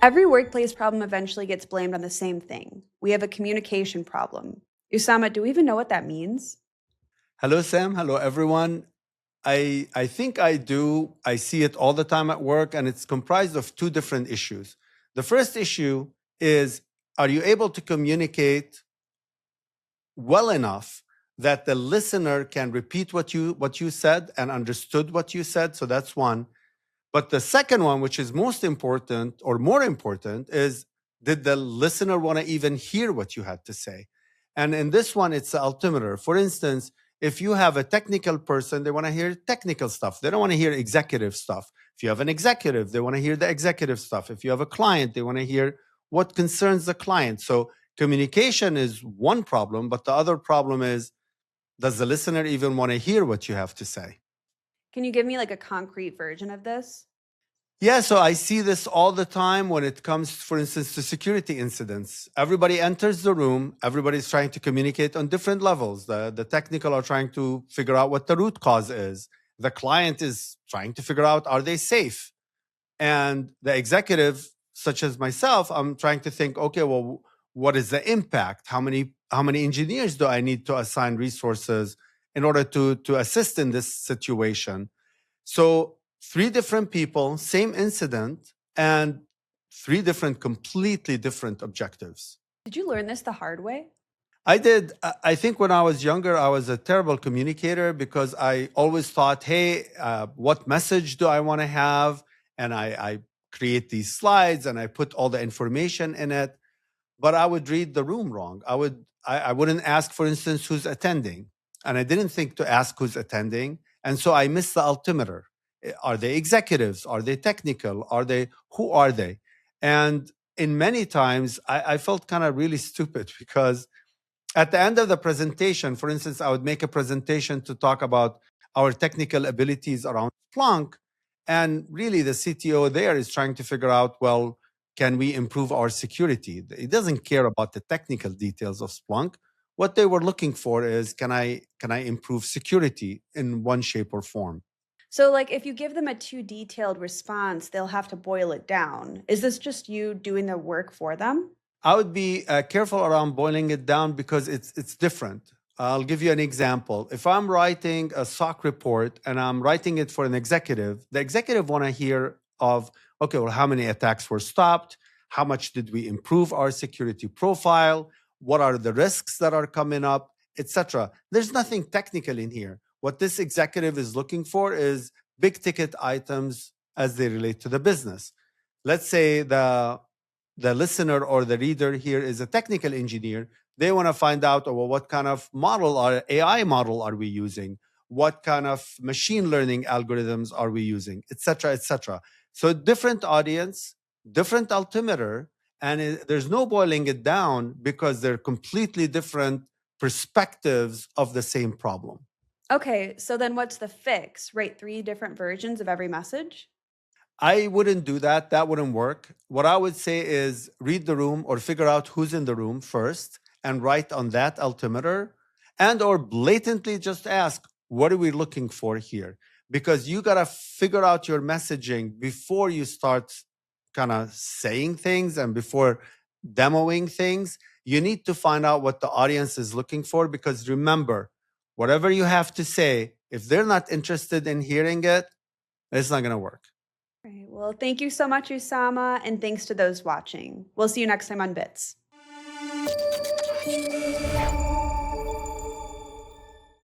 Every workplace problem eventually gets blamed on the same thing. We have a communication problem. Usama, do we even know what that means? Hello, Sam. Hello, everyone. I think I do. I see it all the time at work, and it's comprised of two different issues. The first issue is, are you able to communicate well enough that the listener can repeat what you said and understood what you said? So that's one. But the second one, which is most important or more important, is, did the listener want to even hear what you had to say? And in this one, it's the altimeter. For instance, if you have a technical person, they want to hear technical stuff. They don't want to hear executive stuff. If you have an executive, they want to hear the executive stuff. If you have a client, they want to hear what concerns the client. So communication is one problem, but the other problem is, does the listener even want to hear what you have to say? Can you give me like a concrete version of this? Yeah, so I see this all the time when it comes, for instance, to security incidents. Everybody enters the room, everybody's trying to communicate on different levels. The technical are trying to figure out what the root cause is. The client is trying to figure out, are they safe? And the executive, such as myself, I'm trying to think, okay, well, what is the impact? How many engineers do I need to assign resources in order to assist in this situation? So three different people, same incident, and three completely different objectives. Did you learn this the hard way? I did. I think when I was younger, I was a terrible communicator because I always thought, hey, what message do I want to have? And I create these slides and I put all the information in it, but I would read the room wrong. I wouldn't ask, for instance, who's attending. And I didn't think to ask who's attending. And so I missed the altimeter. Are they executives? Are they technical? Who are they? And in many times, I felt kind of really stupid because at the end of the presentation, for instance, I would make a presentation to talk about our technical abilities around Splunk. And really, the CTO there is trying to figure out, well, can we improve our security? It doesn't care about the technical details of Splunk. What they were looking for is, can I improve security in one shape or form? So, like, if you give them a too detailed response, they'll have to boil it down. Is this just you doing the work for them? I would be careful around boiling it down because it's different. I'll give you an example. If I'm writing a SOC report and I'm writing it for an executive, the executive want to hear of, okay, well, how many attacks were stopped? How much did we improve our security profile? What are the risks that are coming up, etc. There's nothing technical in here. What this executive is looking for is big ticket items as they relate to the business. Let's say the listener or the reader here is a technical engineer. They want to find out, well, what kind of model or AI model are we using? What kind of machine learning algorithms are we using, et cetera, et cetera. So different audience, different altimeter, and there's no boiling it down because they're completely different perspectives of the same problem. Okay, so then what's the fix? Write 3 different versions of every message? I wouldn't do that. That wouldn't work. What I would say is read the room or figure out who's in the room first and write on that altimeter, and or blatantly just ask, what are we looking for here? Because you got to figure out your messaging before you start kind of saying things and before demoing things. You need to find out what the audience is looking for, because remember, whatever you have to say, if they're not interested in hearing it, it's not going to work. Right. Well, thank you so much, Usama, and thanks to those watching. We'll see you next time on Bits.